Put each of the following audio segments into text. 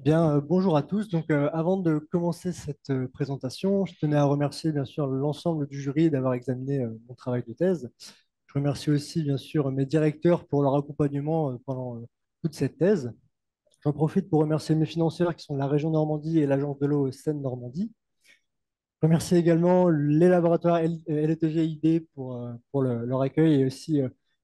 Bien, bonjour à tous. Avant de commencer cette présentation, je tenais à remercier bien sûr l'ensemble du jury d'avoir examiné mon travail de thèse. Je remercie aussi bien sûr mes directeurs pour leur accompagnement pendant toute cette thèse. J'en profite pour remercier mes financeurs qui sont la région Normandie et l'agence de l'eau Seine-Normandie. Je remercie également les laboratoires LETG-ID pour leur accueil et aussi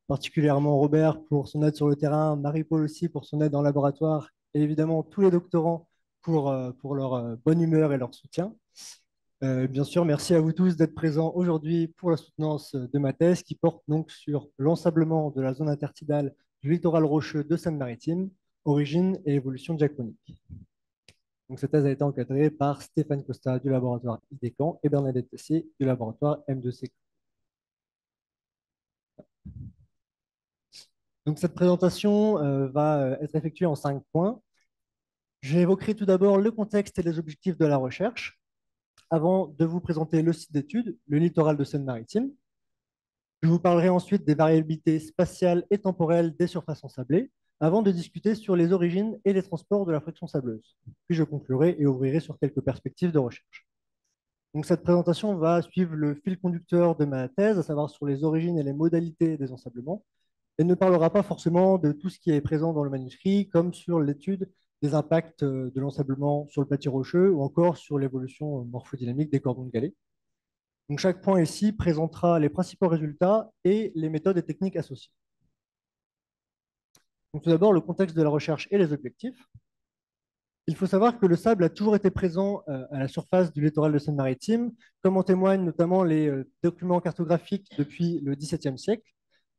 particulièrement Robert pour son aide sur le terrain, Marie-Paul aussi pour son aide en laboratoire et évidemment tous les doctorants pour leur bonne humeur et leur soutien. Bien sûr, merci à vous tous d'être présents aujourd'hui pour la soutenance de ma thèse qui porte donc sur l'ensablement de la zone intertidale du littoral rocheux de Seine-Maritime, origine et évolution diachronique. Donc, cette thèse a été encadrée par Stéphane Costa du laboratoire IDECAN et Bernadette Tessier du laboratoire M2C. Donc, cette présentation va être effectuée en 5 points. J'évoquerai tout d'abord le contexte et les objectifs de la recherche avant de vous présenter le site d'étude, le littoral de Seine-Maritime. Je vous parlerai ensuite des variabilités spatiales et temporelles des surfaces ensablées avant de discuter sur les origines et les transports de la friction sableuse. Puis je conclurai et ouvrirai sur quelques perspectives de recherche. Donc, cette présentation va suivre le fil conducteur de ma thèse, à savoir sur les origines et les modalités des ensablements, et ne parlera pas forcément de tout ce qui est présent dans le manuscrit, comme sur l'étude des impacts de l'ensablement sur le plateau rocheux ou encore sur l'évolution morphodynamique des cordons de galets. Donc, chaque point ici présentera les principaux résultats et les méthodes et techniques associées. Donc, tout d'abord, le contexte de la recherche et les objectifs. Il faut savoir que le sable a toujours été présent à la surface du littoral de Seine-Maritime, comme en témoignent notamment les documents cartographiques depuis le XVIIe siècle.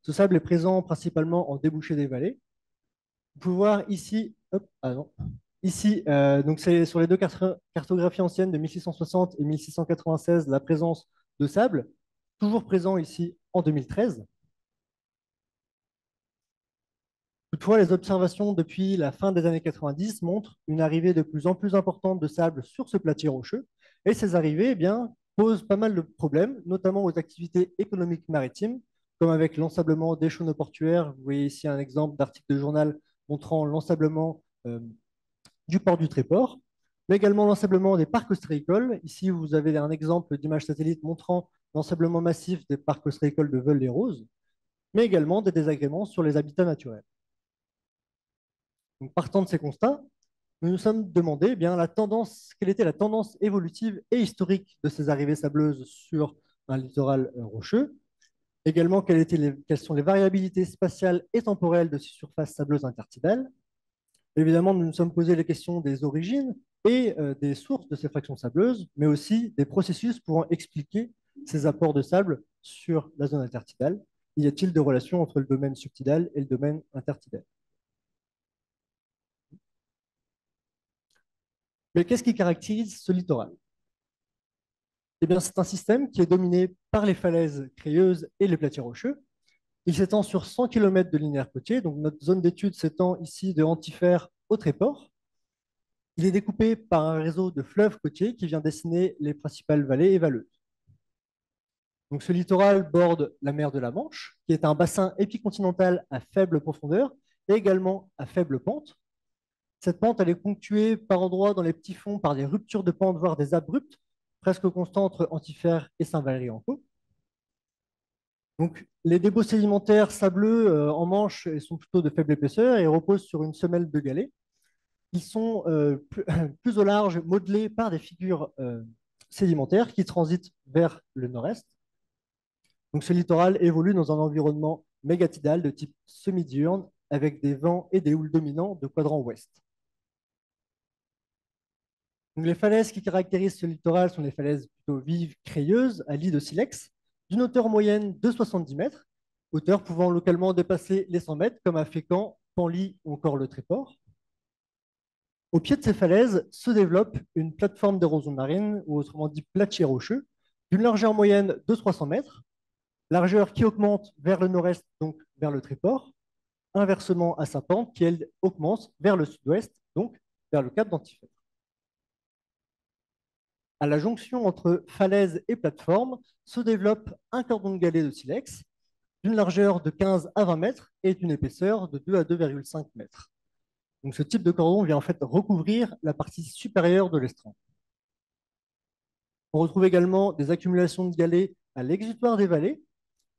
Ce sable est présent principalement en débouché des vallées. Vous pouvez voir ici, donc c'est sur les deux cartographies anciennes de 1660 et 1696, la présence de sable, toujours présent ici en 2013. Toutefois, les observations depuis la fin des années 90 montrent une arrivée de plus en plus importante de sable sur ce plateau rocheux. Et ces arrivées posent pas mal de problèmes, notamment aux activités économiques maritimes, comme avec l'ensablement des chauneaux portuaires. Vous voyez ici un exemple d'article de journal montrant l'ensablement du port du Tréport, mais également l'ensablement des parcs ostréicoles. Ici, vous avez un exemple d'image satellite montrant l'ensablement massif des parcs ostréicoles de Veules-les-Roses, mais également des désagréments sur les habitats naturels. Donc, partant de ces constats, nous nous sommes demandé quelle était la tendance évolutive et historique de ces arrivées sableuses sur un littoral rocheux. Également, quelles sont les variabilités spatiales et temporelles de ces surfaces sableuses intertidales. Évidemment, nous nous sommes posé les questions des origines et des sources de ces fractions sableuses, mais aussi des processus pouvant expliquer ces apports de sable sur la zone intertidale. Y a-t-il de relation entre le domaine subtidal et le domaine intertidal? Mais qu'est-ce qui caractérise ce littoral? Eh bien, c'est un système qui est dominé par les falaises crayeuses et les plateaux rocheux. Il s'étend sur 100 km de linéaire côtier, donc notre zone d'étude s'étend ici de Antifère au Tréport. Il est découpé par un réseau de fleuves côtiers qui vient dessiner les principales vallées et valleuses. Donc, ce littoral borde la mer de la Manche, qui est un bassin épicontinental à faible profondeur et également à faible pente. Cette pente, elle est ponctuée par endroits dans les petits fonds par des ruptures de pente, voire des abrupts, presque constants entre Antifère et Saint-Valery-en-Caux. Donc, les débits sédimentaires sableux en Manche sont plutôt de faible épaisseur et reposent sur une semelle de galets. Ils sont plus au large, modelés par des figures sédimentaires qui transitent vers le nord-est. Donc, ce littoral évolue dans un environnement mégatidal de type semi-diurne avec des vents et des houles dominants de quadrant ouest. Donc, les falaises qui caractérisent ce littoral sont des falaises plutôt vives, crayeuses, à lit de silex, d'une hauteur moyenne de 70 mètres, hauteur pouvant localement dépasser les 100 mètres, comme à Fécamp, Penly ou encore le Tréport. Au pied de ces falaises se développe une plateforme d'érosion marine, ou autrement dit plateau rocheux, d'une largeur moyenne de 300 mètres, largeur qui augmente vers le nord-est, donc vers le Tréport, inversement à sa pente, qui elle augmente vers le sud-ouest, donc vers le cap d'Antifère. À la jonction entre falaise et plateforme se développe un cordon de galets de silex d'une largeur de 15 à 20 mètres et d'une épaisseur de 2 à 2,5 mètres. Donc ce type de cordon vient en fait recouvrir la partie supérieure de l'estran. On retrouve également des accumulations de galets à l'exutoire des vallées.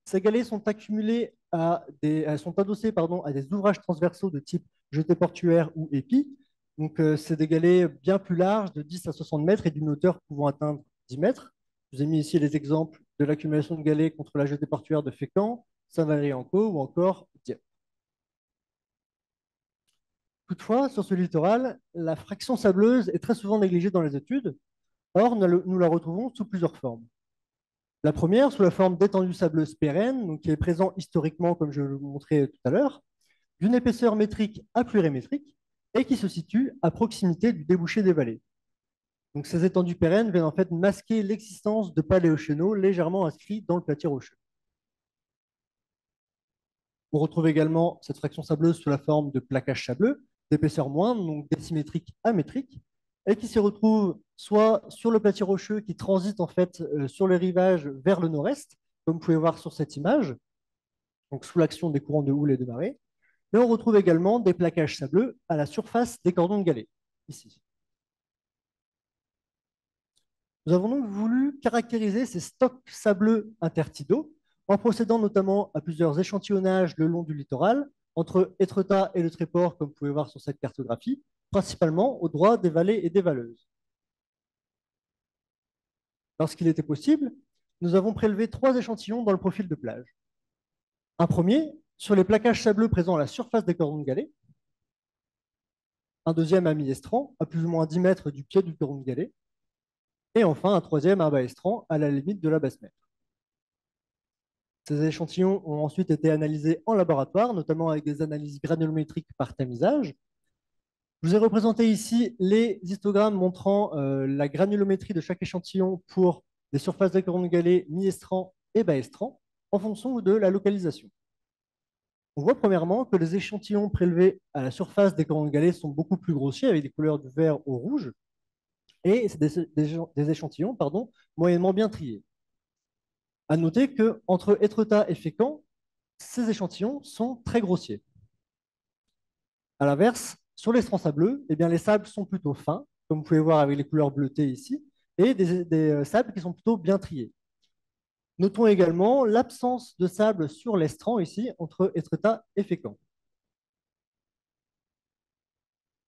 Ces galets sont accumulés sont adossés à des ouvrages transversaux de type jeté portuaire ou épi. Donc, c'est des galets bien plus larges, de 10 à 60 mètres et d'une hauteur pouvant atteindre 10 mètres. Je vous ai mis ici les exemples de l'accumulation de galets contre la jetée portuaire de Fécamp, Saint-Valery-en-Caux ou encore Dieppe. Toutefois, sur ce littoral, la fraction sableuse est très souvent négligée dans les études. Or, nous la retrouvons sous plusieurs formes. La première, sous la forme d'étendues sableuses pérennes, donc qui est présent historiquement, comme je le montrais tout à l'heure, d'une épaisseur métrique à plurimétrique et qui se situe à proximité du débouché des vallées. Donc, ces étendues pérennes viennent en fait masquer l'existence de paléochénaux légèrement inscrits dans le platier rocheux. On retrouve également cette fraction sableuse sous la forme de plaquages sableux, d'épaisseur moindre, donc décimétrique à métrique, et qui se retrouve soit sur le platier rocheux qui transite en fait sur les rivages vers le nord-est, comme vous pouvez voir sur cette image, donc sous l'action des courants de houle et de marée. Mais on retrouve également des plaquages sableux à la surface des cordons de galets, ici. Nous avons donc voulu caractériser ces stocks sableux intertidaux en procédant notamment à plusieurs échantillonnages le long du littoral, entre Étretat et le Tréport, comme vous pouvez voir sur cette cartographie, principalement au droit des vallées et des valleuses. Lorsqu'il était possible, nous avons prélevé 3 échantillons dans le profil de plage. Un premier sur les plaquages sableux présents à la surface des cordons de galets, un deuxième à mi-estran, à plus ou moins 10 mètres du pied du cordon de galet, et enfin un troisième à bas estran, à la limite de la basse mer. Ces échantillons ont ensuite été analysés en laboratoire, notamment avec des analyses granulométriques par tamisage. Je vous ai représenté ici les histogrammes montrant la granulométrie de chaque échantillon pour les surfaces des cordons de galets mi-estran et bas estran, en fonction de la localisation. On voit premièrement que les échantillons prélevés à la surface des cordons de galets sont beaucoup plus grossiers, avec des couleurs du vert au rouge, et c'est des échantillons moyennement bien triés. À noter qu'entre Étretat et Fécamp, ces échantillons sont très grossiers. À l'inverse, sur les strands sableux, eh bien, les sables sont plutôt fins, comme vous pouvez voir avec les couleurs bleutées ici, et des sables qui sont plutôt bien triés. Notons également l'absence de sable sur l'estran ici, entre Étretat et Fécamp.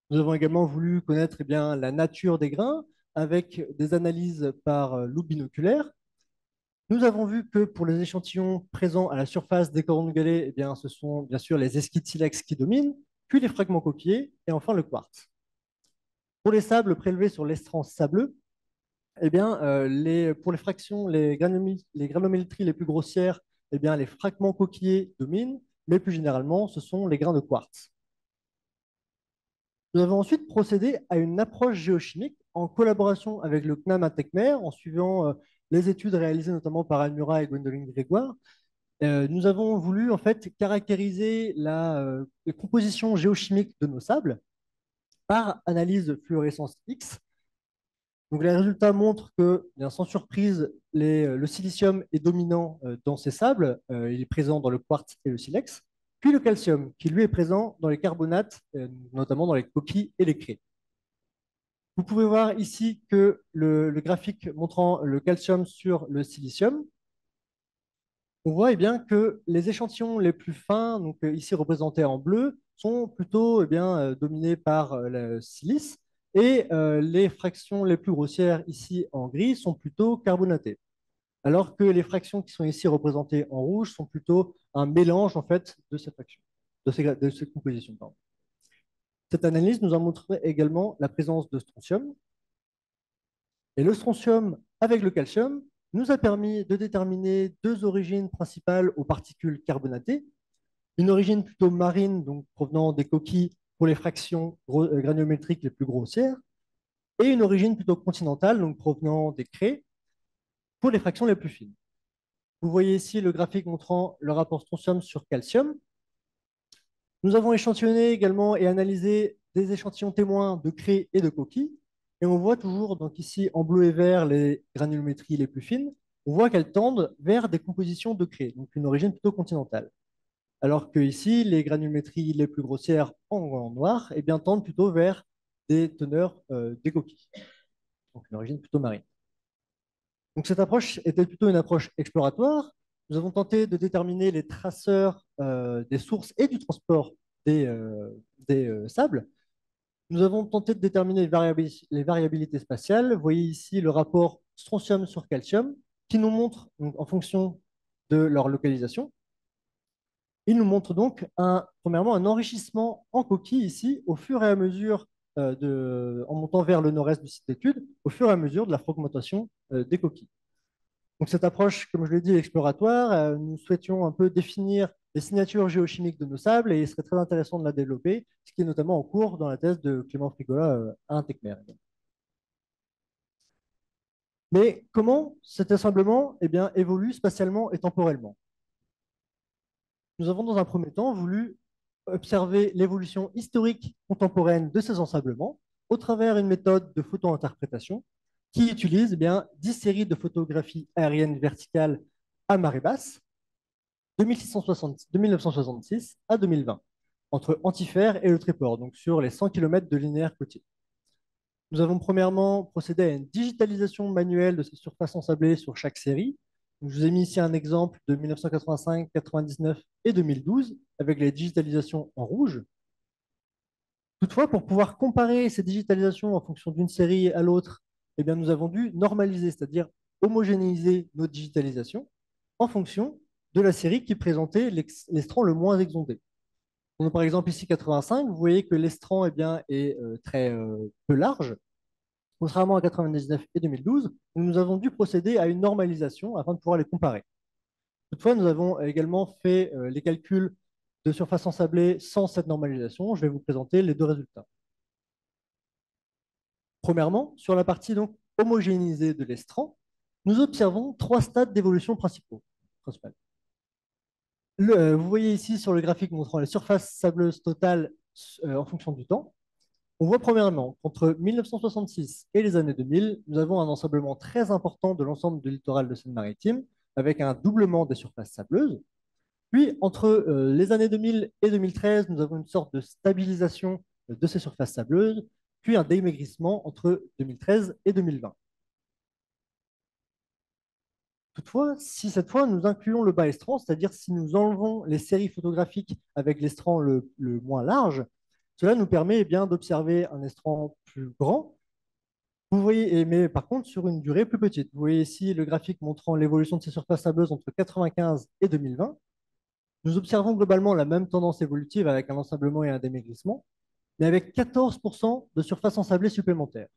Nous avons également voulu connaître la nature des grains avec des analyses par loupe binoculaire. Nous avons vu que pour les échantillons présents à la surface des cordons de galets, ce sont bien sûr les esquites silex qui dominent, puis les fragments copiés et enfin le quartz. Pour les sables prélevés sur l'estran sableux, pour les fractions, les granulométries les plus grossières, les fragments coquillés dominent, mais plus généralement, ce sont les grains de quartz. Nous avons ensuite procédé à une approche géochimique en collaboration avec le CNAM Atecmer, en suivant les études réalisées notamment par Anne Murat et Gwendoline Grégoire. Nous avons voulu en fait caractériser la composition géochimique de nos sables par analyse de fluorescence X. Donc, les résultats montrent que, bien, sans surprise, le silicium est dominant dans ces sables. Il est présent dans le quartz et le silex. Puis le calcium, qui lui est présent dans les carbonates, notamment dans les coquilles et les craies. Vous pouvez voir ici que le graphique montrant le calcium sur le silicium, on voit que les échantillons les plus fins, donc ici représentés en bleu, sont plutôt dominés par le silice, et les fractions les plus grossières ici en gris sont plutôt carbonatées. Alors que les fractions qui sont ici représentées en rouge sont plutôt un mélange en fait de ces fractions, de ces compositions. Pardon. Cette analyse nous a montré également la présence de strontium. Et le strontium avec le calcium nous a permis de déterminer 2 origines principales aux particules carbonatées. Une origine plutôt marine, donc provenant des coquilles pour les fractions granulométriques les plus grossières, et une origine plutôt continentale, donc provenant des craies, pour les fractions les plus fines. Vous voyez ici le graphique montrant le rapport strontium sur calcium. Nous avons échantillonné également et analysé des échantillons témoins de craies et de coquilles. Et on voit toujours, donc ici en bleu et vert, les granulométries les plus fines. On voit qu'elles tendent vers des compositions de craies, donc une origine plutôt continentale. Alors que ici, les granulométries les plus grossières en noir eh bien, tendent plutôt vers des teneurs des coquilles, donc une origine plutôt marine. Donc cette approche était plutôt une approche exploratoire. Nous avons tenté de déterminer les traceurs des sources et du transport des sables. Nous avons tenté de déterminer les variabilités spatiales. Vous voyez ici le rapport strontium sur calcium qui nous montre, donc, en fonction de leur localisation, il nous montre donc premièrement un enrichissement en coquille ici au fur et à mesure en montant vers le nord-est du site d'étude, au fur et à mesure de la fragmentation des coquilles. Donc cette approche, comme je l'ai dit, exploratoire, nous souhaitions un peu définir les signatures géochimiques de nos sables et il serait très intéressant de la développer, ce qui est notamment en cours dans la thèse de Clément Frigola à Intecmer. Mais comment cet assemblement eh bien, évolue spatialement et temporellement? Nous avons dans un premier temps voulu observer l'évolution historique contemporaine de ces ensemblements au travers d'une méthode de photo-interprétation qui utilise eh bien, 10 séries de photographies aériennes verticales à marée basse de 1966 à 2020, entre Antifer et le Tréport, donc sur les 100 km de linéaire côtier. Nous avons premièrement procédé à une digitalisation manuelle de ces surfaces ensablées sur chaque série. Donc, je vous ai mis ici un exemple de 1985, 99 et 2012 avec les digitalisations en rouge. Toutefois, pour pouvoir comparer ces digitalisations en fonction d'une série à l'autre, eh bien, nous avons dû normaliser, c'est-à-dire homogénéiser nos digitalisations en fonction de la série qui présentait l'estran le moins exondé. Donc, par exemple, ici 85, vous voyez que l'estran eh bien, est très peu large, contrairement à 99 et 2012, nous avons dû procéder à une normalisation afin de pouvoir les comparer. Toutefois, nous avons également fait les calculs de surface ensablée sans cette normalisation. Je vais vous présenter les deux résultats. Premièrement, sur la partie donc homogénéisée de l'estran, nous observons trois stades d'évolution principaux. Vous voyez ici sur le graphique montrant les surfaces sableuses totales en fonction du temps. On voit premièrement qu'entre 1966 et les années 2000, nous avons un ensemblement très important de l'ensemble du littoral de Seine-Maritime, avec un doublement des surfaces sableuses. Puis, entre les années 2000 et 2013, nous avons une sorte de stabilisation de ces surfaces sableuses, puis un démaigrissement entre 2013 et 2020. Toutefois, si cette fois nous incluons le bas estran, c'est-à-dire si nous enlevons les séries photographiques avec l'estran le moins large, cela nous permet eh bien d'observer un estran plus grand. Vous voyez, mais par contre sur une durée plus petite. Vous voyez ici le graphique montrant l'évolution de ces surfaces sableuses entre 1995 et 2020. Nous observons globalement la même tendance évolutive avec un ensablement et un démaigrissement, mais avec 14% de surface ensablée supplémentaire.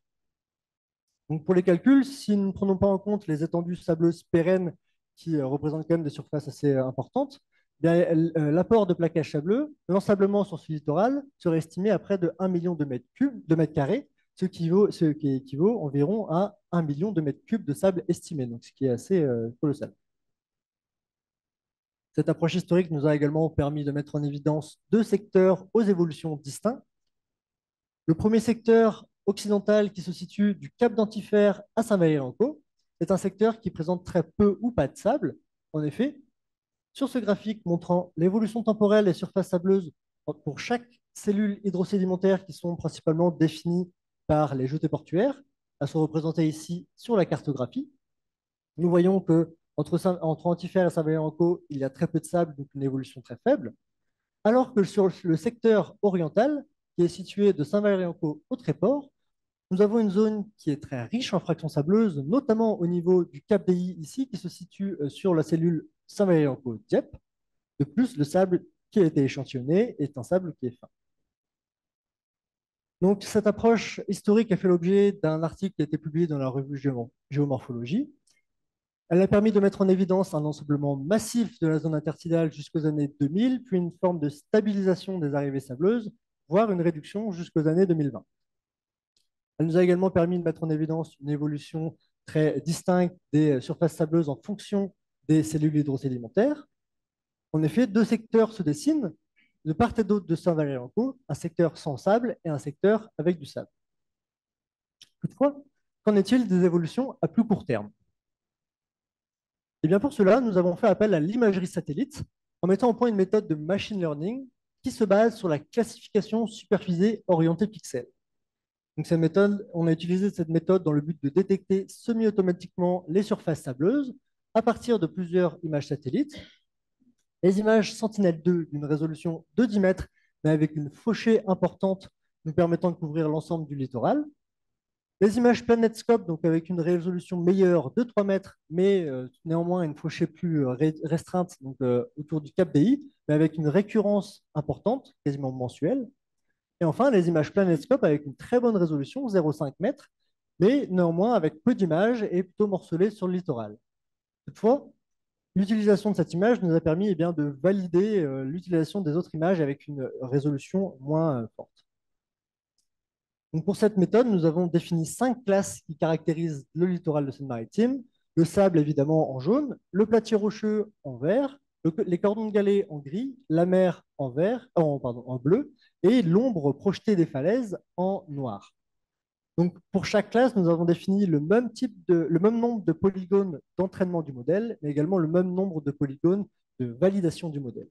Donc pour les calculs, si nous ne prenons pas en compte les étendues sableuses pérennes qui représentent quand même des surfaces assez importantes, l'apport de plaquage sableux, l'ensablement sur ce littoral serait estimé à près de 1 million de mètres cubes, de mètres carrés, ce qui équivaut environ à 1 million de mètres cubes de sable estimé, donc ce qui est assez colossal. Cette approche historique nous a également permis de mettre en évidence deux secteurs aux évolutions distinctes. Le premier secteur occidental qui se situe du Cap d'Antifer à Saint-Valery-en-Caux est un secteur qui présente très peu ou pas de sable. En effet, sur ce graphique montrant l'évolution temporelle des surfaces sableuses pour chaque cellule hydrosédimentaire qui sont principalement définies par les jetées portuaires, elles sont représentées ici sur la cartographie. Nous voyons que entre Antifer et Saint-Valery-en-Caux, il y a très peu de sable, donc une évolution très faible. Alors que sur le secteur oriental, qui est situé de Saint-Valery-en-Caux au Tréport, nous avons une zone qui est très riche en fractions sableuses, notamment au niveau du Cap d'Ailly ici, qui se situe sur la cellule Saint-Valery-en-Caux-Dieppe. De plus, le sable qui a été échantillonné est un sable qui est fin. Donc, cette approche historique a fait l'objet d'un article qui a été publié dans la revue Géomorphologie. Elle a permis de mettre en évidence un ensemblement massif de la zone intertidale jusqu'aux années 2000, puis une forme de stabilisation des arrivées sableuses, voire une réduction jusqu'aux années 2020. Elle nous a également permis de mettre en évidence une évolution très distincte des surfaces sableuses en fonction des cellules hydrosédimentaires. En effet, deux secteurs se dessinent de part et d'autre de Saint-Valery-en-Caux, un secteur sans sable et un secteur avec du sable. Toutefois, qu'en est-il des évolutions à plus court terme? Et bien pour cela, nous avons fait appel à l'imagerie satellite en mettant au point une méthode de machine learning qui se base sur la classification supervisée orientée pixel. Donc, cette méthode, on a utilisé cette méthode dans le but de détecter semi-automatiquement les surfaces sableuses à partir de plusieurs images satellites. Les images Sentinel-2 d'une résolution de 10 mètres, mais avec une fauchée importante nous permettant de couvrir l'ensemble du littoral. Les images PlanetScope, donc avec une résolution meilleure de 3 mètres, mais néanmoins une fauchée plus restreinte, donc autour du Cap BI, mais avec une récurrence importante, quasiment mensuelle. Et enfin, les images PlanetScope avec une très bonne résolution, 0,5 mètres, mais néanmoins avec peu d'images et plutôt morcelées sur le littoral. Toutefois, l'utilisation de cette image nous a permis de valider l'utilisation des autres images avec une résolution moins forte. Donc pour cette méthode, nous avons défini 5 classes qui caractérisent le littoral de Seine-Maritime. Le sable, évidemment, en jaune, le platier rocheux en vert, les cordons de galets en gris, la mer en vert, en bleu, et l'ombre projetée des falaises en noir. Donc, pour chaque classe, nous avons défini le même nombre de polygones d'entraînement du modèle, mais également le même nombre de polygones de validation du modèle.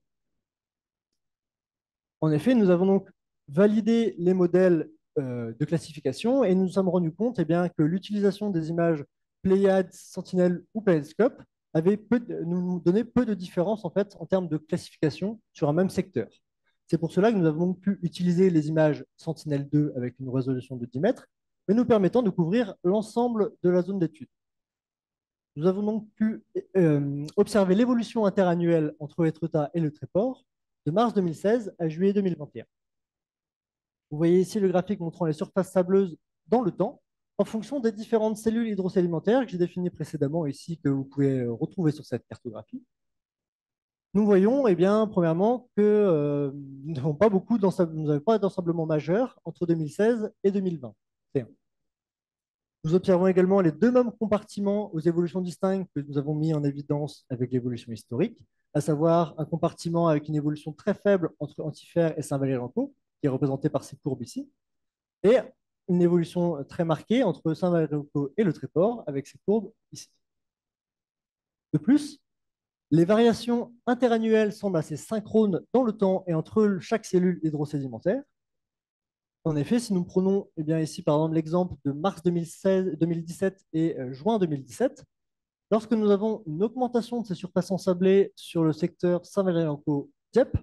En effet, nous avons donc validé les modèles de classification et nous nous sommes rendus compte que l'utilisation des images Pléiades, Sentinel ou PlanetScope nous donnait peu de différence en fait en termes de classification sur un même secteur. C'est pour cela que nous avons pu utiliser les images Sentinel-2 avec une résolution de 10 mètres, mais nous permettant de couvrir l'ensemble de la zone d'étude. Nous avons donc pu observer l'évolution interannuelle entre Etretat et le Tréport de mars 2016 à juillet 2021. Vous voyez ici le graphique montrant les surfaces sableuses dans le temps en fonction des différentes cellules hydrosédimentaires que j'ai définies précédemment ici, que vous pouvez retrouver sur cette cartographie. Nous voyons, premièrement, que nous n'avons pas d'ensemblement majeur entre 2016 et 2020. Nous observons également les deux mêmes compartiments aux évolutions distinctes que nous avons mis en évidence avec l'évolution historique, à savoir un compartiment avec une évolution très faible entre Antifer et Saint-Valery-en-Caux, qui est représenté par ces courbes ici, et une évolution très marquée entre Saint-Valery-en-Caux et le Tréport, avec ces courbes ici. De plus, les variations interannuelles semblent assez synchrones dans le temps et entre chaque cellule hydrosédimentaire. En effet, si nous prenons ici par exemple l'exemple de mars 2017 et juin 2017, lorsque nous avons une augmentation de ces surfaces ensablées sur le secteur Saint-Valery-en-Caux-Dieppe,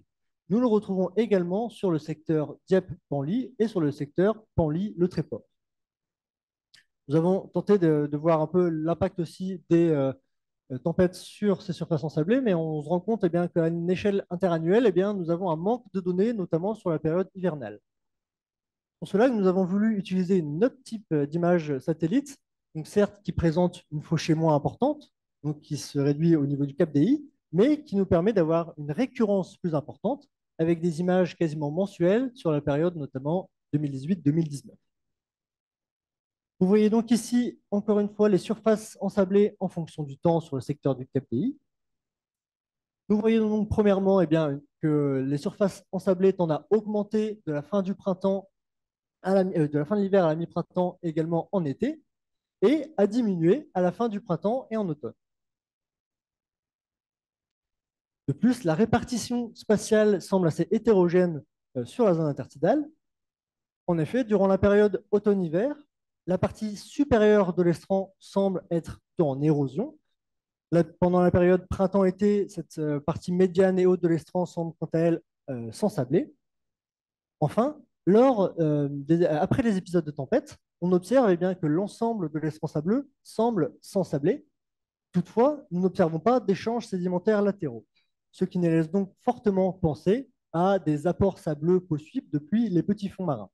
nous le retrouvons également sur le secteur Dieppe-Panly et sur le secteur Panly-Le Tréport. Nous avons tenté de voir un peu l'impact aussi des tempêtes sur ces surfaces ensablées, mais on se rend compte qu'à une échelle interannuelle, nous avons un manque de données, notamment sur la période hivernale. Pour cela, nous avons voulu utiliser un autre type d'image satellite, donc certes qui présente une fauchée moins importante, donc qui se réduit au niveau du Cap DI, mais qui nous permet d'avoir une récurrence plus importante avec des images quasiment mensuelles sur la période notamment 2018-2019. Vous voyez donc ici, encore une fois, les surfaces ensablées en fonction du temps sur le secteur du Cap DI. Nous voyons donc premièrement que les surfaces ensablées tendent à augmenter de la fin du printemps de la fin de l'hiver à la mi-printemps, également en été, et à diminuer à la fin du printemps et en automne. De plus, la répartition spatiale semble assez hétérogène sur la zone intertidale. En effet, durant la période automne-hiver, la partie supérieure de l'estran semble être plutôt en érosion. Pendant la période printemps-été, cette partie médiane et haute de l'estran semble quant à elle s'ensabler. Enfin, après les épisodes de tempête, on observe que l'ensemble de l'estran sableux semble s'ensabler. Toutefois, nous n'observons pas d'échanges sédimentaires latéraux, ce qui nous laisse donc fortement penser à des apports sableux possibles depuis les petits fonds marins.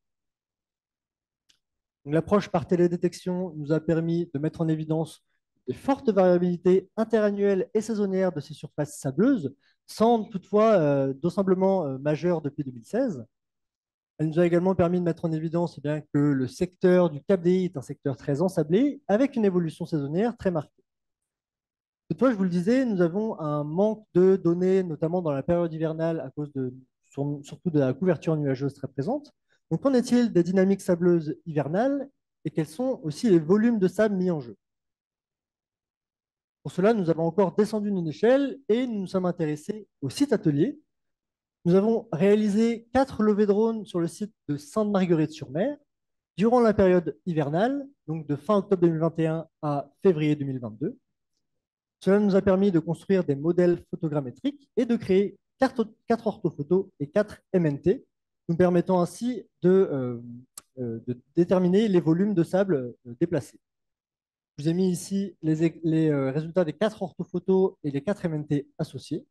L'approche par télédétection nous a permis de mettre en évidence de fortes variabilités interannuelles et saisonnières de ces surfaces sableuses, sans toutefois d'ensemblement majeur depuis 2016. Elle nous a également permis de mettre en évidence que le secteur du Cap DI est un secteur très ensablé, avec une évolution saisonnière très marquée. Toutefois, je vous le disais, nous avons un manque de données, notamment dans la période hivernale, à cause surtout de la couverture nuageuse très présente. Donc, qu'en est-il des dynamiques sableuses hivernales et quels sont aussi les volumes de sable mis en jeu? Pour cela, nous avons encore descendu d'une échelle et nous nous sommes intéressés au site atelier. Nous avons réalisé 4 levées de drone sur le site de Sainte-Marguerite-sur-Mer durant la période hivernale, donc de fin octobre 2021 à février 2022. Cela nous a permis de construire des modèles photogrammétriques et de créer 4 orthophotos et 4 MNT, nous permettant ainsi de déterminer les volumes de sable déplacés. Je vous ai mis ici les résultats des 4 orthophotos et les 4 MNT associés.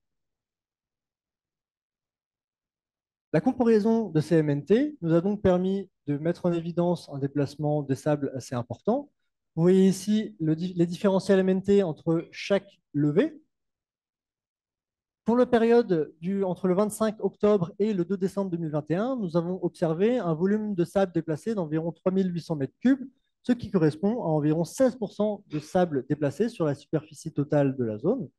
La comparaison de ces MNT nous a donc permis de mettre en évidence un déplacement des sables assez important. Vous voyez ici les différentiels MNT entre chaque levée. Pour la période entre le 25 octobre et le 2 décembre 2021, nous avons observé un volume de sable déplacé d'environ 3800 m3, ce qui correspond à environ 16% de sable déplacé sur la superficie totale de la zone.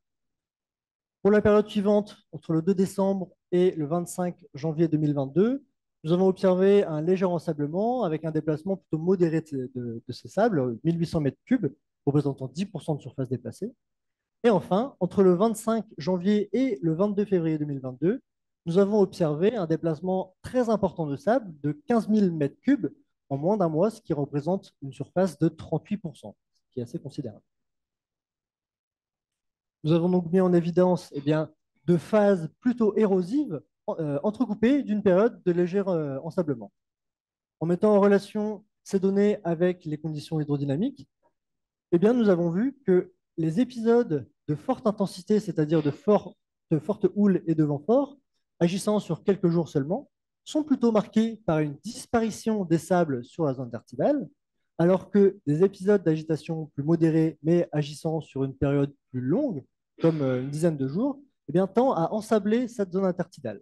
Pour la période suivante, entre le 2 décembre et le 25 janvier 2022, nous avons observé un léger ensablement avec un déplacement plutôt modéré de ces sables, 1800 m3, représentant 10% de surface déplacée. Et enfin, entre le 25 janvier et le 22 février 2022, nous avons observé un déplacement très important de sable de 15 000 m3 en moins d'un mois, ce qui représente une surface de 38%, ce qui est assez considérable. Nous avons donc mis en évidence deux phases plutôt érosives entrecoupées d'une période de léger ensablement. En mettant en relation ces données avec les conditions hydrodynamiques, nous avons vu que les épisodes de forte intensité, c'est-à-dire de fortes houles et de vents forts, agissant sur quelques jours seulement, sont plutôt marqués par une disparition des sables sur la zone intertidale, alors que des épisodes d'agitation plus modérés, mais agissant sur une période plus longue, comme une dizaine de jours, tend à ensabler cette zone intertidale.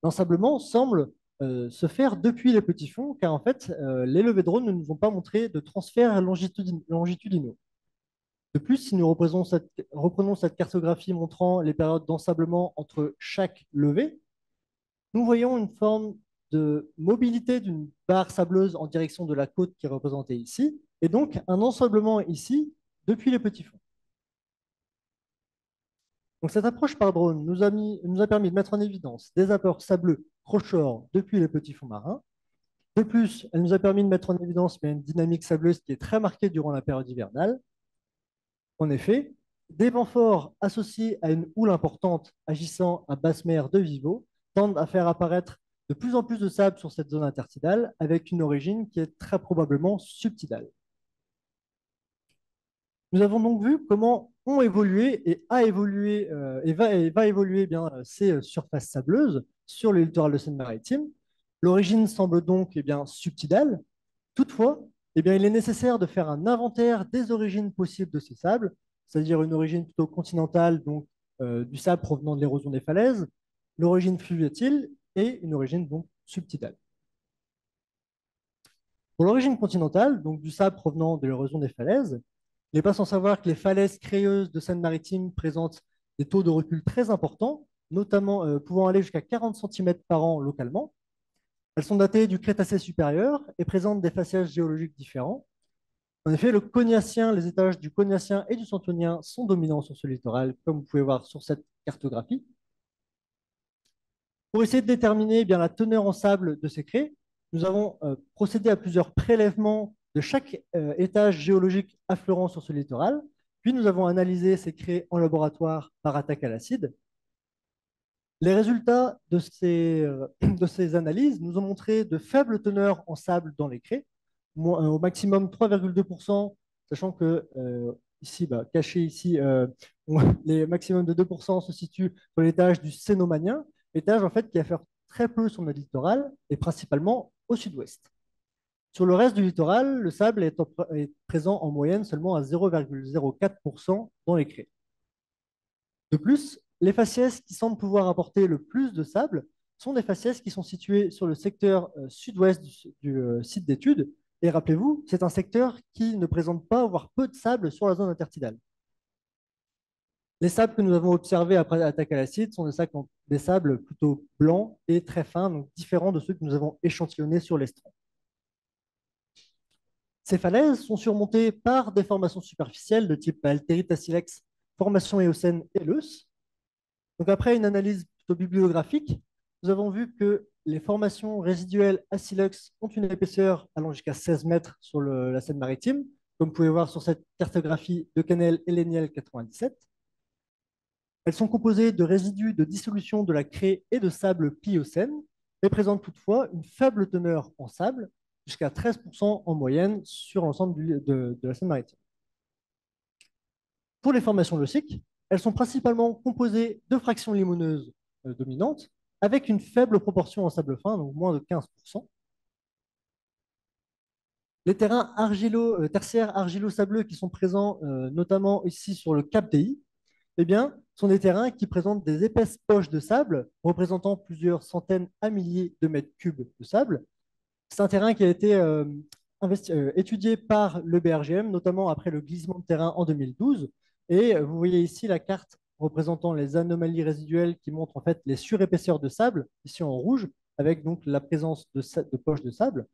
L'ensablement semble se faire depuis les petits fonds, car en fait, les levées de drone ne nous ont pas montré de transferts longitudinaux. De plus, si nous reprenons cette cartographie montrant les périodes d'ensablement entre chaque levée, nous voyons une forme de mobilité d'une barre sableuse en direction de la côte qui est représentée ici, et donc un ensablement ici depuis les petits fonds. Donc cette approche par drone nous a permis de mettre en évidence des apports sableux crocheurs depuis les petits fonds marins. De plus, elle nous a permis de mettre en évidence une dynamique sableuse qui est très marquée durant la période hivernale. En effet, des vents forts associés à une houle importante agissant à basse mer de Vivo tendent à faire apparaître de plus en plus de sable sur cette zone intertidale avec une origine qui est très probablement subtidale. Nous avons donc vu comment ont évolué et va évoluer ces surfaces sableuses sur le littoral de Seine-Maritime. L'origine semble donc subtidale. Toutefois, il est nécessaire de faire un inventaire des origines possibles de ces sables, c'est-à-dire une origine plutôt continentale, donc du sable provenant de l'érosion des falaises, l'origine fluviatile et une origine donc subtidale. Pour l'origine continentale, donc du sable provenant de l'érosion des falaises, il n'est pas sans savoir que les falaises crayeuses de Seine-Maritime présentent des taux de recul très importants, notamment pouvant aller jusqu'à 40 cm par an localement. Elles sont datées du Crétacé supérieur et présentent des faciages géologiques différents. En effet, le Cognacien, les étages du Cognacien et du Santonien sont dominants sur ce littoral, comme vous pouvez voir sur cette cartographie. Pour essayer de déterminer la teneur en sable de ces craies, nous avons procédé à plusieurs prélèvements de chaque étage géologique affleurant sur ce littoral. Puis nous avons analysé ces craies en laboratoire par attaque à l'acide. Les résultats de ces analyses nous ont montré de faibles teneurs en sable dans les craies, au maximum 3,2%, sachant que ici, caché ici, les maximums de 2% se situent sur l'étage du Cénomanien, étage en fait qui affaire très peu sur notre littoral et principalement au sud-ouest. Sur le reste du littoral, le sable est présent en moyenne seulement à 0,04% dans les craies. De plus, les faciès qui semblent pouvoir apporter le plus de sable sont des faciès qui sont situés sur le secteur sud-ouest du site d'étude. Et rappelez-vous, c'est un secteur qui ne présente pas, voire peu de sable sur la zone intertidale. Les sables que nous avons observés après l'attaque à l'acide sont des sables plutôt blancs et très fins, donc différents de ceux que nous avons échantillonnés sur l'estran. Ces falaises sont surmontées par des formations superficielles de type altérite à silex, formation éocène et leuce. Donc après une analyse plutôt bibliographique, nous avons vu que les formations résiduelles à silex ont une épaisseur allant jusqu'à 16 mètres sur la Seine maritime, comme vous pouvez voir sur cette cartographie de Canel et Léniel 97. Elles sont composées de résidus de dissolution de la craie et de sable pliocène, mais présentent toutefois une faible teneur en sable, jusqu'à 13% en moyenne sur l'ensemble de la Seine maritime. Pour les formations leuciques, elles sont principalement composées de fractions limoneuses dominantes, avec une faible proportion en sable fin, donc moins de 15%. Les terrains tertiaires argilo-sableux qui sont présents notamment ici sur le Cap TI, eh bien, sont des terrains qui présentent des épaisses poches de sable représentant plusieurs centaines à milliers de mètres cubes de sable. C'est un terrain qui a été étudié par le BRGM, notamment après le glissement de terrain en 2012. Et vous voyez ici la carte représentant les anomalies résiduelles qui montrent en fait les surépaisseurs de sable, ici en rouge, avec donc la présence de poches de sable.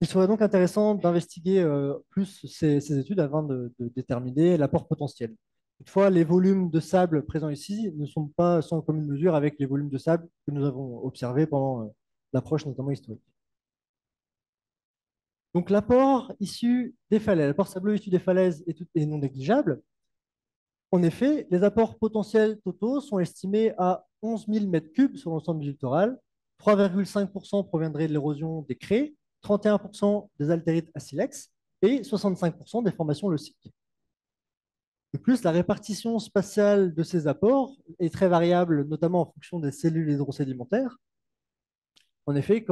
Il serait donc intéressant d'investiguer plus ces études avant de déterminer l'apport potentiel. Toutefois, les volumes de sable présents ici ne sont pas sans commune mesure avec les volumes de sable que nous avons observés pendant l'approche notamment historique. Donc l'apport issu des falaises, l'apport sableux issu des falaises est non négligeable. En effet, les apports potentiels totaux sont estimés à 11 000 m3 sur l'ensemble du littoral. 3,5% proviendraient de l'érosion des craies, 31% des altérites à silex et 65% des formations leuciques. De plus, la répartition spatiale de ces apports est très variable, notamment en fonction des cellules hydrosédimentaires. En effet,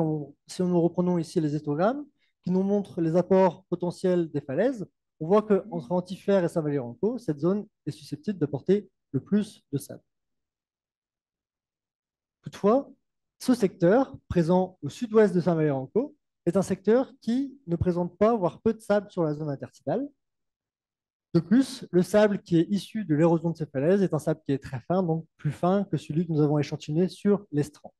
si nous reprenons ici les histogrammes qui nous montrent les apports potentiels des falaises, on voit qu'entre Antifère et Saint-Valery-en-Caux, cette zone est susceptible de porter le plus de sable. Toutefois, ce secteur, présent au sud-ouest de Saint-Valery-en-Caux, est un secteur qui ne présente pas, voire peu de sable sur la zone intertidale. De plus, le sable qui est issu de l'érosion de ces falaises est un sable qui est très fin, donc plus fin que celui que nous avons échantillonné sur l'estran.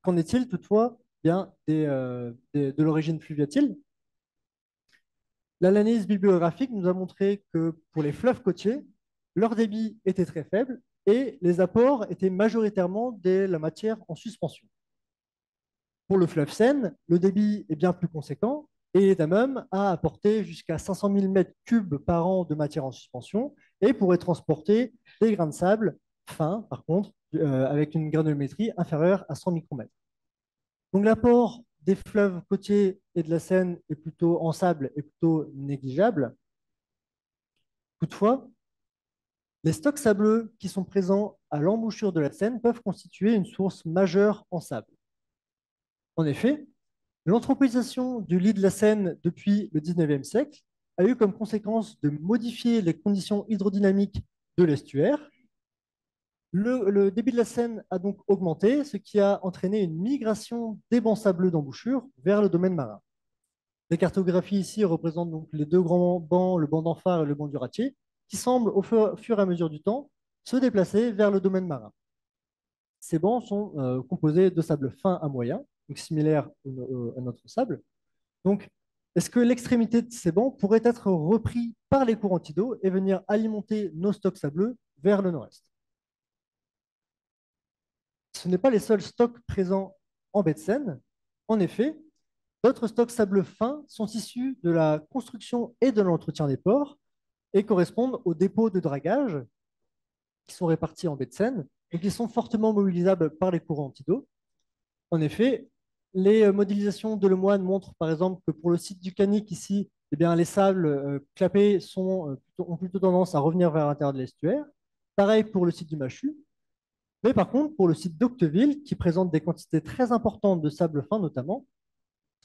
Qu'en est-il toutefois bien de l'origine fluviatile? L'analyse bibliographique nous a montré que pour les fleuves côtiers, leur débit était très faible et les apports étaient majoritairement de la matière en suspension. Pour le fleuve Seine, le débit est bien plus conséquent et est à même à apporter jusqu'à 500 000 m3 par an de matière en suspension et pourrait transporter des grains de sable fins, par contre, avec une granulométrie inférieure à 100 micromètres. Donc l'apport des fleuves côtiers et de la Seine est plutôt en sable est plutôt négligeable. Toutefois, les stocks sableux qui sont présents à l'embouchure de la Seine peuvent constituer une source majeure en sable. En effet, l'anthropisation du lit de la Seine depuis le 19e siècle a eu comme conséquence de modifier les conditions hydrodynamiques de l'estuaire. Le débit de la Seine a donc augmenté, ce qui a entraîné une migration des bancs sableux d'embouchure vers le domaine marin. Les cartographies ici représentent donc les deux grands bancs, le banc d'Amphare et le banc du Ratier, qui semblent au fur et à mesure du temps se déplacer vers le domaine marin. Ces bancs sont composés de sable fin à moyen, donc similaire à notre sable. Donc, est-ce que l'extrémité de ces bancs pourrait être repris par les courants tidaux et venir alimenter nos stocks sableux vers le nord-est? Ce n'est pas les seuls stocks présents en baie de Seine. En effet, d'autres stocks sableux fins sont issus de la construction et de l'entretien des ports et correspondent aux dépôts de dragage qui sont répartis en baie de Seine et qui sont fortement mobilisables par les courants tidaux. En effet, les modélisations de Lemoine montrent par exemple que pour le site du Canic ici, eh bien, les sables clapés ont plutôt tendance à revenir vers l'intérieur de l'estuaire. Pareil pour le site du Machu. Mais par contre, pour le site d'Octeville, qui présente des quantités très importantes de sable fin notamment,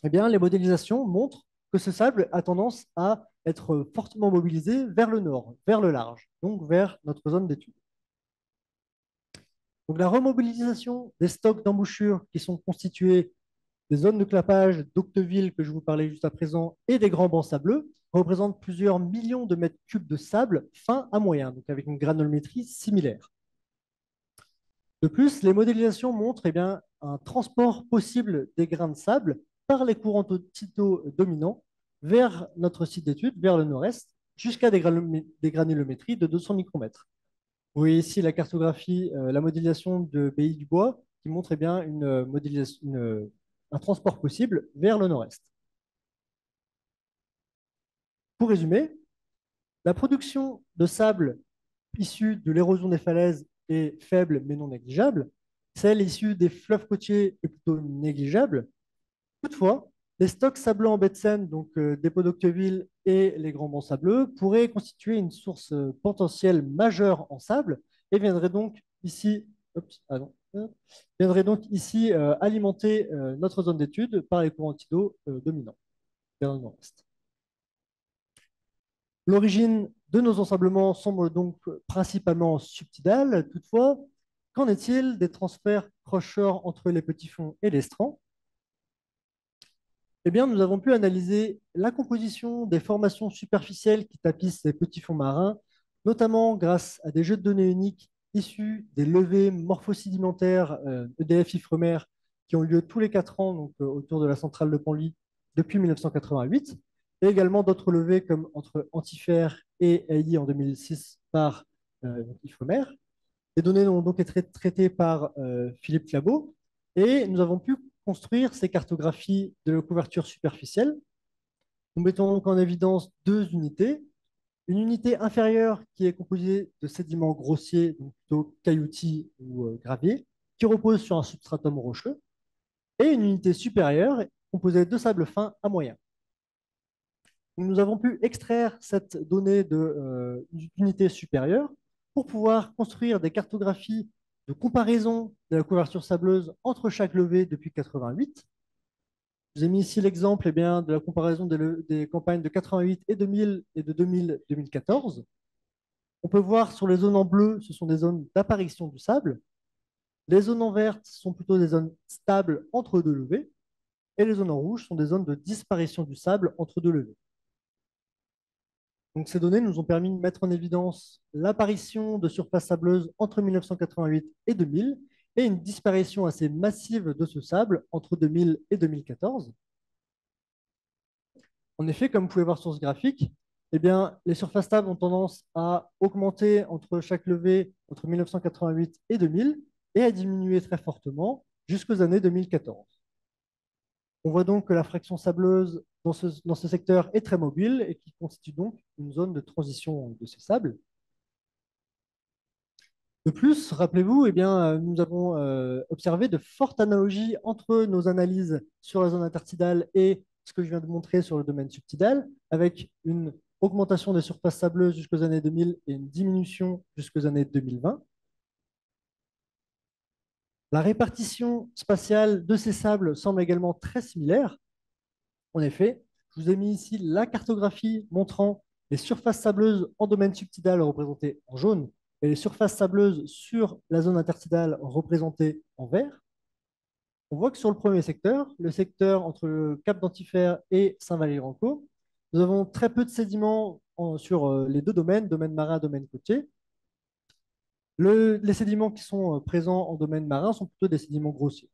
eh bien, les modélisations montrent que ce sable a tendance à être fortement mobilisé vers le nord, vers le large, donc vers notre zone d'étude. Donc la remobilisation des stocks d'embouchure qui sont constitués des zones de clapage d'Octeville que je vous parlais juste à présent et des grands bancs sableux représente plusieurs millions de mètres cubes de sable fin à moyen, donc avec une granulométrie similaire. De plus, les modélisations montrent eh bien, un transport possible des grains de sable par les courants tidaux dominants vers notre site d'étude, vers le nord-est, jusqu'à des granulométries de 200 micromètres. Vous voyez ici la cartographie, la modélisation de Bailly du Bois qui montre eh bien, un transport possible vers le nord-est. Pour résumer, la production de sable issue de l'érosion des falaises est faible mais non négligeable. Celle issue des fleuves côtiers est plutôt négligeable. Toutefois, les stocks sableux en baie de Seine, donc dépôt d'Octeville et les grands bancs sableux, pourraient constituer une source potentielle majeure en sable et viendraient donc ici, alimenter notre zone d'étude par les courants tidaux dominants vers le nord-est. L'origine de nos ensablements semble donc principalement subtidale. Toutefois, qu'en est-il des transferts croche-shore entre les petits fonds et l'estran? Eh bien, nous avons pu analyser la composition des formations superficielles qui tapissent ces petits fonds marins, notamment grâce à des jeux de données uniques issus des levées morphosédimentaires EDF Ifremer qui ont lieu tous les 4 ans donc, autour de la centrale de Panly depuis 1988, et également d'autres levées comme entre Antifer et AI en 2006 par Ifremer. Les données ont donc été traitées par Philippe Clabot et nous avons pu construire ces cartographies de couverture superficielle. Nous mettons donc en évidence deux unités. Une unité inférieure qui est composée de sédiments grossiers, donc plutôt cailloutis ou graviers, qui repose sur un substratum rocheux, et une unité supérieure composée de sable fin à moyen. Nous avons pu extraire cette donnée d'unité supérieure pour pouvoir construire des cartographies de comparaison de la couverture sableuse entre chaque levée depuis 88. Je vous ai mis ici l'exemple de la comparaison des campagnes de 88 et 2000 et de 2000-2014. On peut voir sur les zones en bleu, ce sont des zones d'apparition du sable. Les zones en vert sont plutôt des zones stables entre deux levées. Et les zones en rouge sont des zones de disparition du sable entre deux levées. Donc, ces données nous ont permis de mettre en évidence l'apparition de surfaces sableuses entre 1988 et 2000 et une disparition assez massive de ce sable entre 2000 et 2014. En effet, comme vous pouvez voir sur ce graphique, eh bien, les surfaces stables ont tendance à augmenter entre chaque levée entre 1988 et 2000 et à diminuer très fortement jusqu'aux années 2014. On voit donc que la fraction sableuse dans ce secteur est très mobile et qui constitue donc une zone de transition de ces sables. De plus, rappelez-vous, eh bien, nous avons observé de fortes analogies entre nos analyses sur la zone intertidale et ce que je viens de montrer sur le domaine subtidal, avec une augmentation des surfaces sableuses jusqu'aux années 2000 et une diminution jusqu'aux années 2020. La répartition spatiale de ces sables semble également très similaire. En effet, je vous ai mis ici la cartographie montrant les surfaces sableuses en domaine subtidal représentées en jaune et les surfaces sableuses sur la zone intertidale représentées en vert. On voit que sur le premier secteur, le secteur entre le Cap d'Antifer et Saint-Valery-Ranco, nous avons très peu de sédiments sur les deux domaines, domaine marin, domaine côtier. Les sédiments qui sont présents en domaine marin sont plutôt des sédiments grossiers.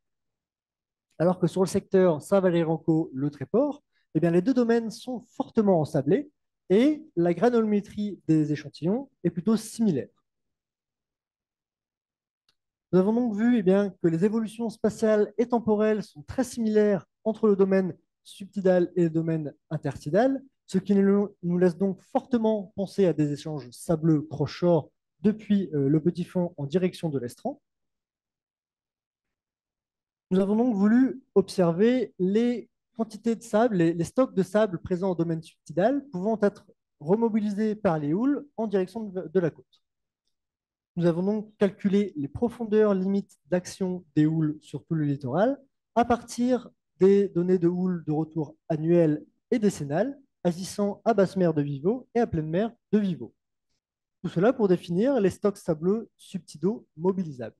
Alors que sur le secteur Saint-Valery-Ranco, le Tréport, eh bien, les deux domaines sont fortement ensablés et la granulométrie des échantillons est plutôt similaire. Nous avons donc vu eh bien, que les évolutions spatiales et temporelles sont très similaires entre le domaine subtidal et le domaine intertidal, ce qui nous laisse donc fortement penser à des échanges sableux croche-shore depuis le petit fond en direction de l'estran. Nous avons donc voulu observer les quantités de sable, les stocks de sable présents au domaine subtidal pouvant être remobilisés par les houles en direction de la côte. Nous avons donc calculé les profondeurs limites d'action des houles sur tout le littoral à partir des données de houles de retour annuelles et décennales agissant à basse mer de Vivo et à pleine mer de Vivo. Tout cela pour définir les stocks sableux subtidaux mobilisables.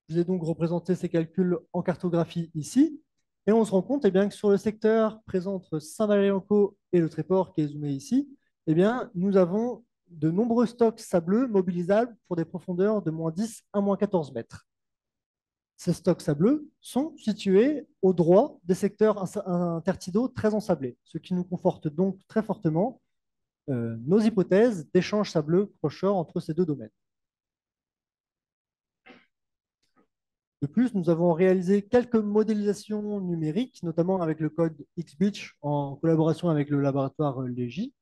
Je vous ai donc représenté ces calculs en cartographie ici. Et on se rend compte eh bien, que sur le secteur présent entre Saint-Valery-en-Caux et le Tréport, qui est zoomé ici, eh bien, nous avons de nombreux stocks sableux mobilisables pour des profondeurs de -10 à -14 mètres. ces stocks sableux sont situés au droit des secteurs intertidaux très ensablés, ce qui nous conforte donc très fortement nos hypothèses d'échange sableux croche-shore entre ces deux domaines. De plus, nous avons réalisé quelques modélisations numériques, notamment avec le code XBeach en collaboration avec le laboratoire LEGI.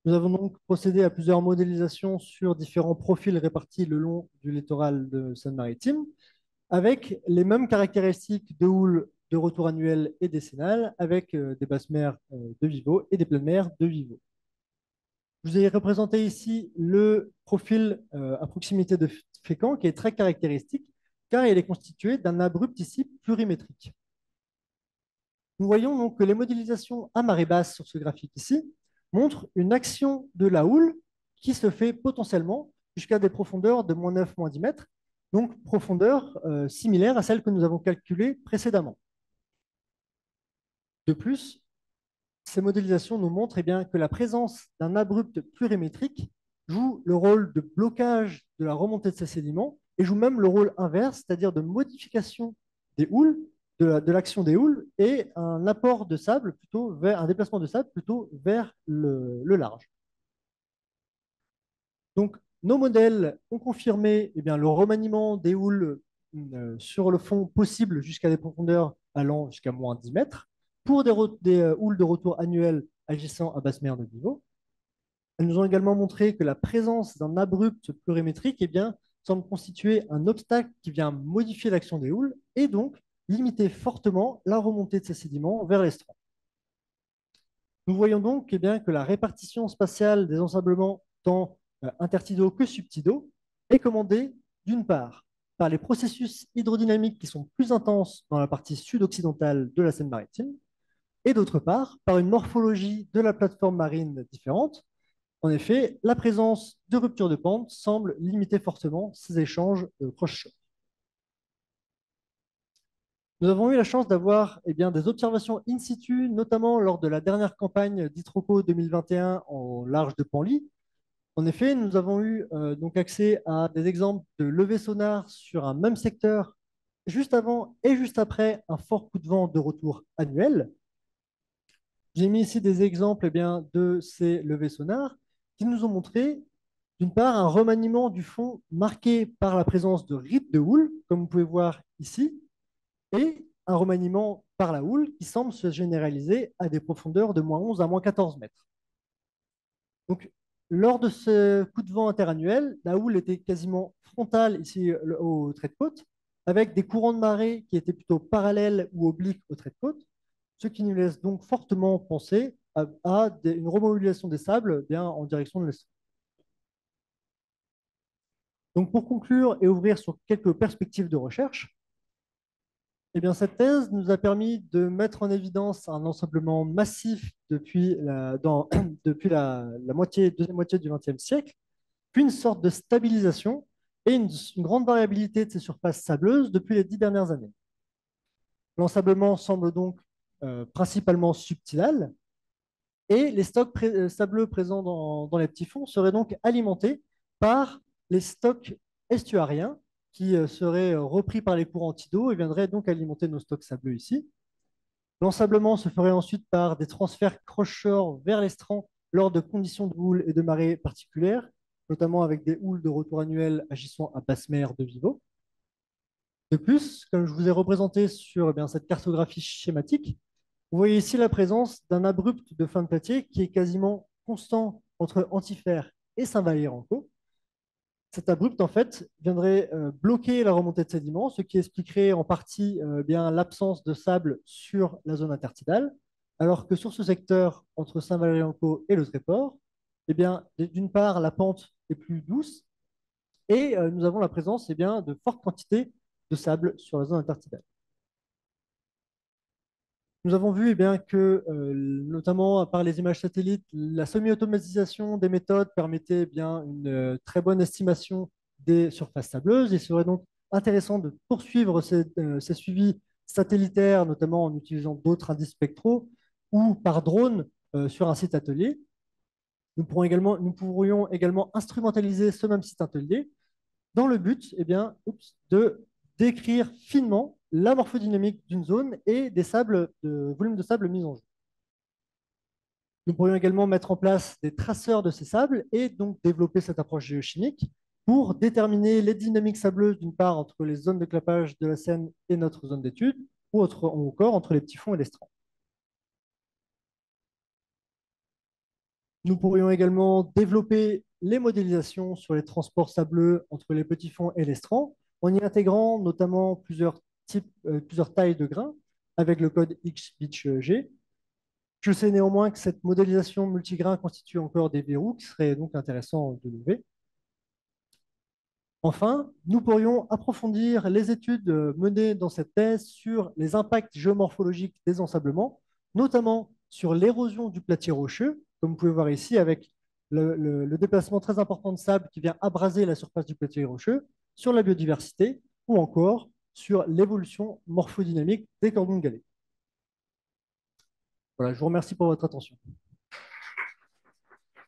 Nous avons donc procédé à plusieurs modélisations sur différents profils répartis le long du littoral de Seine-Maritime, avec les mêmes caractéristiques de houle de retour annuel et décennal, avec des basses mers de Vivo et des pleines mers de Vivo. Je vous ai représenté ici le profil à proximité de Fécamp, qui est très caractéristique, car il est constitué d'un abrupt ici plurimétrique. Nous voyons donc que les modélisations à marée basse sur ce graphique ici montrent une action de la houle qui se fait potentiellement jusqu'à des profondeurs de -9, -10 mètres, donc profondeur similaire à celle que nous avons calculée précédemment. De plus, ces modélisations nous montrent bien, que la présence d'un abrupt plurimétrique joue le rôle de blocage de la remontée de ces sédiments et joue même le rôle inverse, c'est-à-dire de modification des houles, de l'action des houles et un apport de sable plutôt vers un déplacement de sable plutôt vers le large. Donc, nos modèles ont confirmé le remaniement des houles sur le fond possible jusqu'à des profondeurs allant jusqu'à -10 mètres pour des houles de retour annuelles agissant à basse mer de niveau. Elles nous ont également montré que la présence d'un abrupt plurimétrique semble constituer un obstacle qui vient modifier l'action des houles et donc limiter fortement la remontée de ces sédiments vers l'estran. Nous voyons donc que la répartition spatiale des ensablements tant intertidaux que subtidaux est commandée d'une part par les processus hydrodynamiques qui sont plus intenses dans la partie sud-occidentale de la Seine-Maritime et d'autre part par une morphologie de la plateforme marine différente. En effet, la présence de ruptures de pente semble limiter fortement ces échanges croche-shore. Nous avons eu la chance d'avoir des observations in situ, notamment lors de la dernière campagne d'Itroco 2021 au large de Panly. En effet, nous avons eu donc accès à des exemples de levée sonar sur un même secteur juste avant et juste après un fort coup de vent de retour annuel. J'ai mis ici des exemples de ces levées sonars qui nous ont montré, d'une part, un remaniement du fond marqué par la présence de rips de houle, comme vous pouvez voir ici, et un remaniement par la houle qui semble se généraliser à des profondeurs de -11 à -14 mètres. Donc, lors de ce coup de vent interannuel, la houle était quasiment frontale ici au trait de côte, avec des courants de marée qui étaient plutôt parallèles ou obliques au trait de côte, ce qui nous laisse donc fortement penser à une remodulation des sables en direction de l'est. Donc, pour conclure et ouvrir sur quelques perspectives de recherche, cette thèse nous a permis de mettre en évidence un ensemblement massif depuis depuis la deuxième moitié du XXe siècle, puis une sorte de stabilisation et une grande variabilité de ces surfaces sableuses depuis les 10 dernières années. L'ensablement semble donc principalement subtilal et les stocks sableux présents dans les petits fonds seraient donc alimentés par les stocks estuariens qui seraient repris par les courants tidaux et viendraient donc alimenter nos stocks sableux ici. L'ensablement se ferait ensuite par des transferts croche-shore vers l'estran lors de conditions de houle et de marée particulières, notamment avec des houles de retour annuel agissant à basse mer de Vivo. De plus, comme je vous ai représenté sur cette cartographie schématique, vous voyez ici la présence d'un abrupt de fin de platier qui est quasiment constant entre Antifer et Saint-Valery-en-Caux. Cet abrupt, en fait, viendrait bloquer la remontée de sédiments, ce qui expliquerait en partie l'absence de sable sur la zone intertidale, alors que sur ce secteur, entre Saint-Valery-en-Caux et le Tréport, d'une part, la pente est plus douce et nous avons la présence de fortes quantités de sable sur la zone intertidale. Nous avons vu que, notamment par les images satellites, la semi-automatisation des méthodes permettait une très bonne estimation des surfaces sableuses. Il serait donc intéressant de poursuivre ces suivis satellitaires, notamment en utilisant d'autres indices spectraux ou par drone sur un site atelier. Nous pourrions également instrumentaliser ce même site atelier dans le but de décrire finement la morphodynamique d'une zone et des volumes de sable mis en jeu. Nous pourrions également mettre en place des traceurs de ces sables et donc développer cette approche géochimique pour déterminer les dynamiques sableuses, d'une part, entre les zones de clapage de la Seine et notre zone d'étude, ou encore entre les petits fonds et les strands. Nous pourrions également développer les modélisations sur les transports sableux entre les petits fonds et les strands, en y intégrant notamment plusieurs tailles de grains avec le code XBitchG. Je sais néanmoins que cette modélisation multigrain constitue encore des verrous qui seraient donc intéressants de lever. Enfin, nous pourrions approfondir les études menées dans cette thèse sur les impacts géomorphologiques des ensablements, notamment sur l'érosion du platier rocheux, comme vous pouvez voir ici avec le déplacement très important de sable qui vient abraser la surface du platier rocheux, sur la biodiversité ou encore sur l'évolution morphodynamique des cordons de galets. Voilà, je vous remercie pour votre attention.